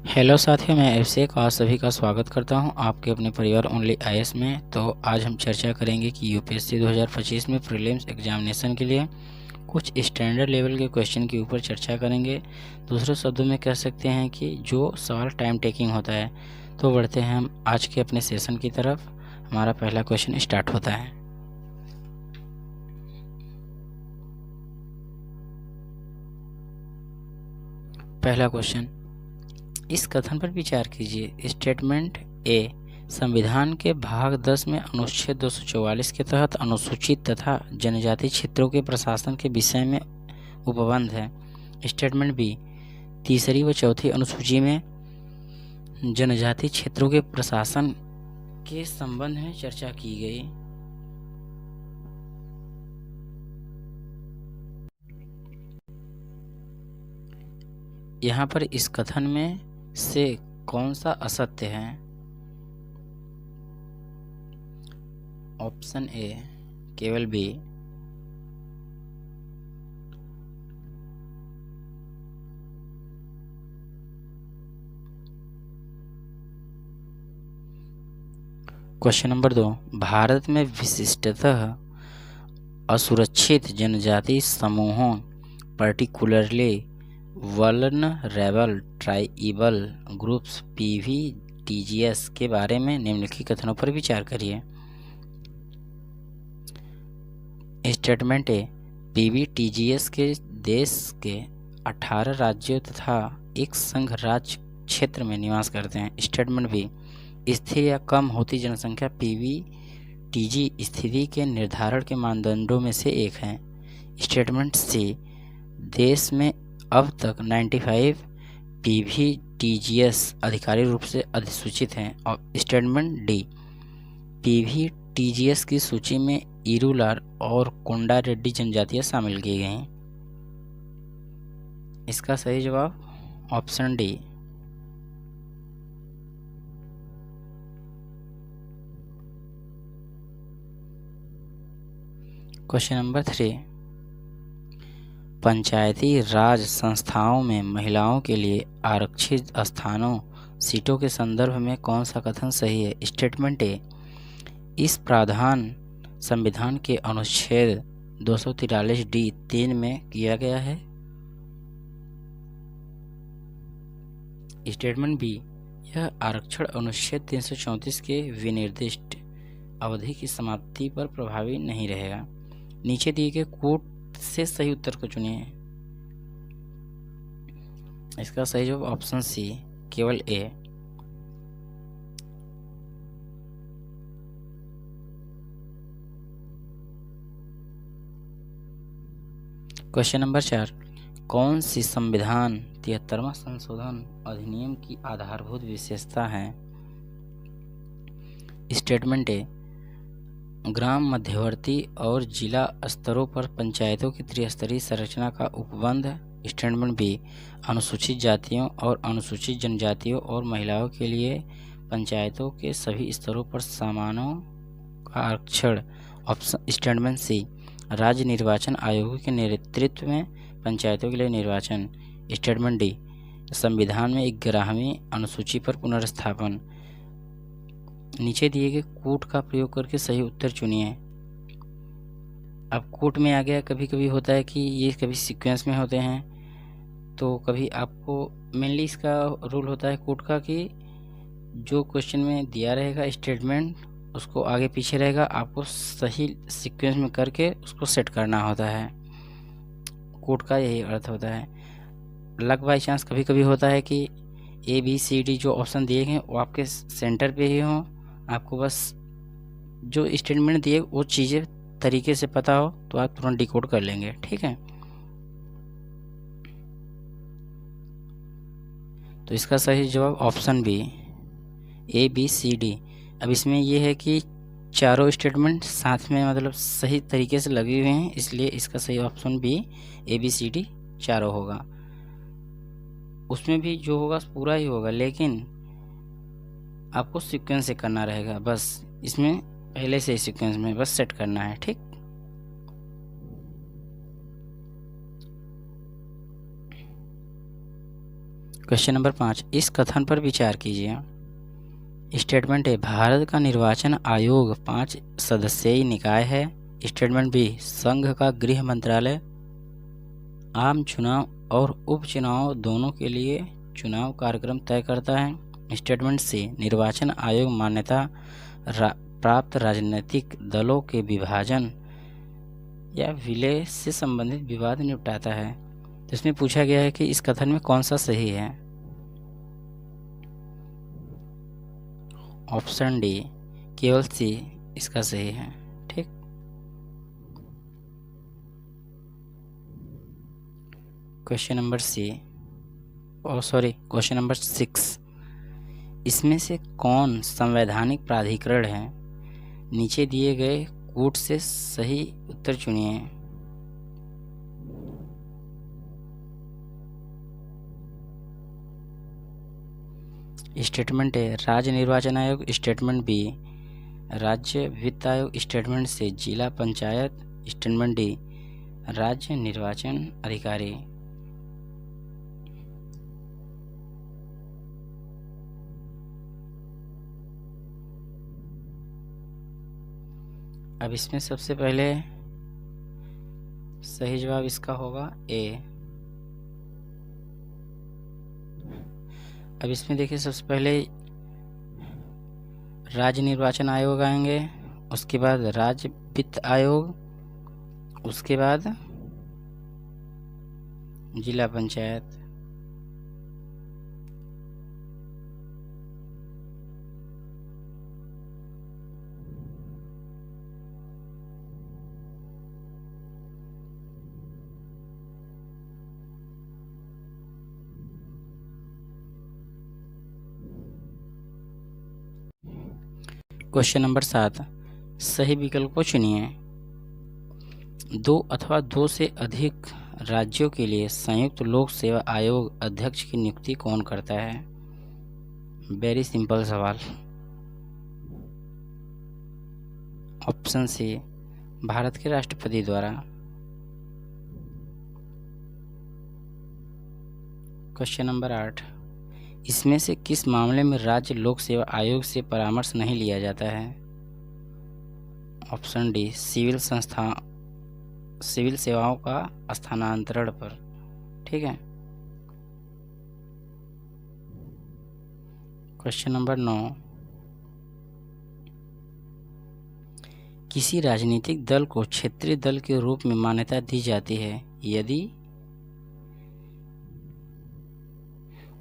Hello साथियों, मैं अभिषेक आज सभी का स्वागत करता हूं आपके अपने परिवार ओनली आईएएस में। तो आज हम चर्चा करेंगे कि यूपीएससी 2025 में प्रीलिम्स एग्जामिनेशन के लिए कुछ स्टैंडर्ड लेवल के क्वेश्चन के ऊपर चर्चा करेंगे। दूसरे शब्दों में कह सकते हैं कि जो सवाल टाइम टेकिंग होता है। तो बढ़ते हैं हम आज के अपने सेशन की तरफ। हमारा पहला क्वेश्चन स्टार्ट होता है। पहला क्वेश्चन, इस कथन पर विचार कीजिए। स्टेटमेंट ए संविधान के भाग 10 में अनुच्छेद 244 के तहत अनुसूचित तथा जनजाति क्षेत्रों के प्रशासन के विषय में उपबंध है। स्टेटमेंट बी तीसरी व चौथी अनुसूची में जनजाति क्षेत्रों के प्रशासन के संबंध में चर्चा की गई। यहाँ पर इस कथन में से कौन सा असत्य है? ऑप्शन ए केवल बी। क्वेश्चन नंबर 2, भारत में विशिष्टतः असुरक्षित जनजाति समूहों particularly vulnerable tribal groups PVTGS के बारे में निम्नलिखित कथनों पर विचार करिए। स्टेटमेंट ए PVTGS के देश के 18 राज्यों तथा एक संघ राज्य क्षेत्र में निवास करते हैं। स्टेटमेंट बी स्थिर या कम होती जनसंख्या PVTG स्थिति के निर्धारण के मानदंडों में से एक है। स्टेटमेंट सी देश में अब तक 95 PVTGS आधिकारिक रूप से अधिसूचित हैं। और स्टेटमेंट डी PVTGS की सूची में इरूलार और कोंडा रेड्डी जनजातियां शामिल की गई। इसका सही जवाब ऑप्शन डी। क्वेश्चन नंबर 3, पंचायती राज संस्थाओं में महिलाओं के लिए आरक्षित स्थानों सीटों के संदर्भ में कौन सा कथन सही है? स्टेटमेंट ए इस प्रावधान संविधान के अनुच्छेद 243D(3) में किया गया है। स्टेटमेंट बी यह आरक्षण अनुच्छेद 334 के विनिर्दिष्ट अवधि की समाप्ति पर प्रभावी नहीं रहेगा। नीचे दिए गए कोट से सही उत्तर को चुनिए। इसका सही जवाब ऑप्शन सी केवल ए। क्वेश्चन नंबर 4, कौन सी संविधान 73वां संशोधन अधिनियम की आधारभूत विशेषता है? स्टेटमेंट ए ग्राम मध्यवर्ती और जिला स्तरों पर पंचायतों की त्रिस्तरीय संरचना का उपबंध। स्टेटमेंट बी अनुसूचित जातियों और अनुसूचित जनजातियों और महिलाओं के लिए पंचायतों के सभी स्तरों पर समानों का आरक्षण। ऑप्शन स्टेटमेंट सी राज्य निर्वाचन आयोग के नेतृत्व में पंचायतों के लिए निर्वाचन। स्टेटमेंट डी संविधान में 11वीं अनुसूची पर पुनर्स्थापन। नीचे दिए गए कोट का प्रयोग करके सही उत्तर चुनिए। अब कोट में आ गया, कभी कभी होता है कि ये कभी सीक्वेंस में होते हैं, तो कभी आपको मेनली इसका रूल होता है कोट का कि जो क्वेश्चन में दिया रहेगा स्टेटमेंट उसको आगे पीछे रहेगा, आपको सही सीक्वेंस में करके उसको सेट करना होता है। कोट का यही अर्थ होता है। लक बाई चांस कभी कभी होता है कि ABCD जो ऑप्शन दिए हैं वो आपके सेंटर पे ही हों, आपको बस जो स्टेटमेंट दिए वो चीज़ें तरीके से पता हो तो आप तुरंत डिकोड कर लेंगे। ठीक है, तो इसका सही जवाब ऑप्शन बी ABCD। अब इसमें यह है कि चारों स्टेटमेंट साथ में मतलब सही तरीके से लगे हुए हैं, इसलिए इसका सही ऑप्शन बी ABCD चारों होगा। उसमें भी जो होगा पूरा ही होगा, लेकिन आपको सीक्वेंस से करना रहेगा। बस इसमें पहले से ही सीक्वेंस में बस सेट करना है। ठीक, क्वेश्चन नंबर 5, इस कथन पर विचार कीजिए। स्टेटमेंट ए, भारत का निर्वाचन आयोग 5 सदस्यीय निकाय है। स्टेटमेंट बी, संघ का गृह मंत्रालय आम चुनाव और उपचुनाव दोनों के लिए चुनाव कार्यक्रम तय करता है। स्टेटमेंट सी, निर्वाचन आयोग मान्यता प्राप्त राजनीतिक दलों के विभाजन या विलय से संबंधित विवाद निपटाता है। तो इसमें पूछा गया है कि इस कथन में कौन सा सही है। ऑप्शन डी केवल सी इसका सही है। ठीक। क्वेश्चन नंबर क्वेश्चन नंबर 6, इसमें से कौन संवैधानिक प्राधिकरण है? नीचे दिए गए कूट से सही उत्तर चुनिए। स्टेटमेंट ए, राज्य निर्वाचन आयोग। स्टेटमेंट बी, राज्य वित्त आयोग। स्टेटमेंट सी, जिला पंचायत। स्टेटमेंट डी, राज्य निर्वाचन अधिकारी। अब इसमें सबसे पहले सही जवाब इसका होगा ए। अब इसमें देखिए, सबसे पहले राज्य निर्वाचन आयोग आएंगे, उसके बाद राज्य वित्त आयोग, उसके बाद जिला पंचायत। क्वेश्चन नंबर 7, सही विकल्प को चुनिए। 2 अथवा 2 से अधिक राज्यों के लिए संयुक्त लोक सेवा आयोग अध्यक्ष की नियुक्ति कौन करता है? वेरी सिंपल सवाल। ऑप्शन सी, भारत के राष्ट्रपति द्वारा। क्वेश्चन नंबर 8, इसमें से किस मामले में राज्य लोक सेवा आयोग से परामर्श नहीं लिया जाता है? ऑप्शन डी, सिविल सेवाओं का स्थानांतरण पर। ठीक है। क्वेश्चन नंबर 9, किसी राजनीतिक दल को क्षेत्रीय दल के रूप में मान्यता दी जाती है यदि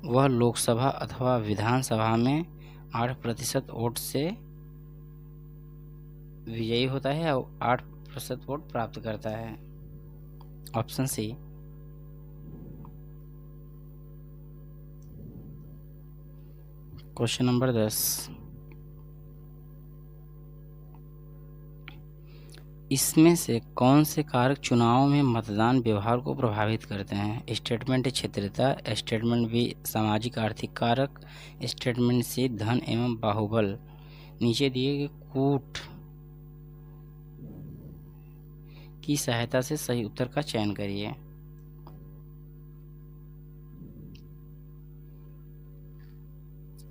वह लोकसभा अथवा विधानसभा में 8% वोट से विजयी होता है और 8% वोट प्राप्त करता है। Option C. क्वेश्चन नंबर 10, इसमें से कौन से कारक चुनाव में मतदान व्यवहार को प्रभावित करते हैं? स्टेटमेंट क्षेत्रीयता। स्टेटमेंट बी, सामाजिक आर्थिक कारक। स्टेटमेंट सी, धन एवं बाहुबल। नीचे दिए गए कूट की सहायता से सही उत्तर का चयन करिए।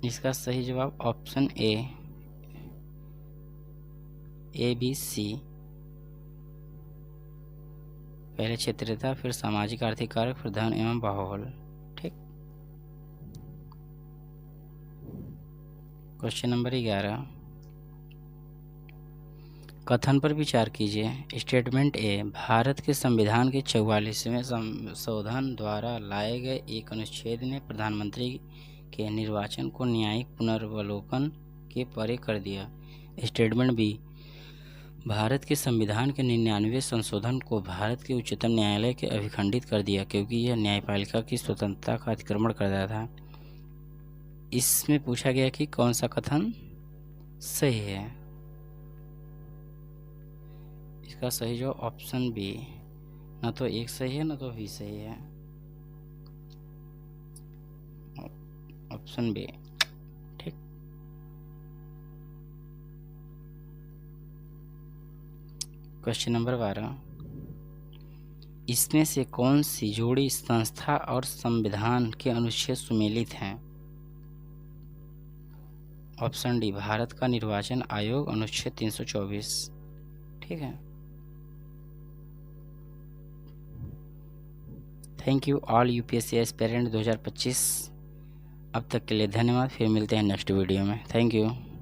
इसका सही जवाब ऑप्शन ए बी सी। पहले क्षेत्रीयता, फिर सामाजिक आर्थिक कारक, फिर धन एवं बाहुबल। ठीक। क्वेश्चन नंबर 11, कथन पर विचार कीजिए। स्टेटमेंट ए, भारत के संविधान के 44वें संशोधन द्वारा लाए गए एक अनुच्छेद ने प्रधानमंत्री के निर्वाचन को न्यायिक पुनर्वलोकन के परे कर दिया। स्टेटमेंट बी, भारत के संविधान के 99वें संशोधन को भारत के उच्चतम न्यायालय के अभिखंडित कर दिया क्योंकि यह न्यायपालिका की स्वतंत्रता का अतिक्रमण करता था। इसमें पूछा गया कि कौन सा कथन सही है। इसका सही जो ऑप्शन बी, ना तो एक सही है ना तो बी सही है। Option B. ठीक। क्वेश्चन नंबर 12, इसमें से कौन सी जोड़ी संस्था और संविधान के अनुच्छेद सुमेलित हैं? ऑप्शन डी, भारत का निर्वाचन आयोग अनुच्छेद 324। ठीक है। Thank you all UPSC aspirant 2025। अब तक के लिए धन्यवाद। फिर मिलते हैं नेक्स्ट वीडियो में। Thank you.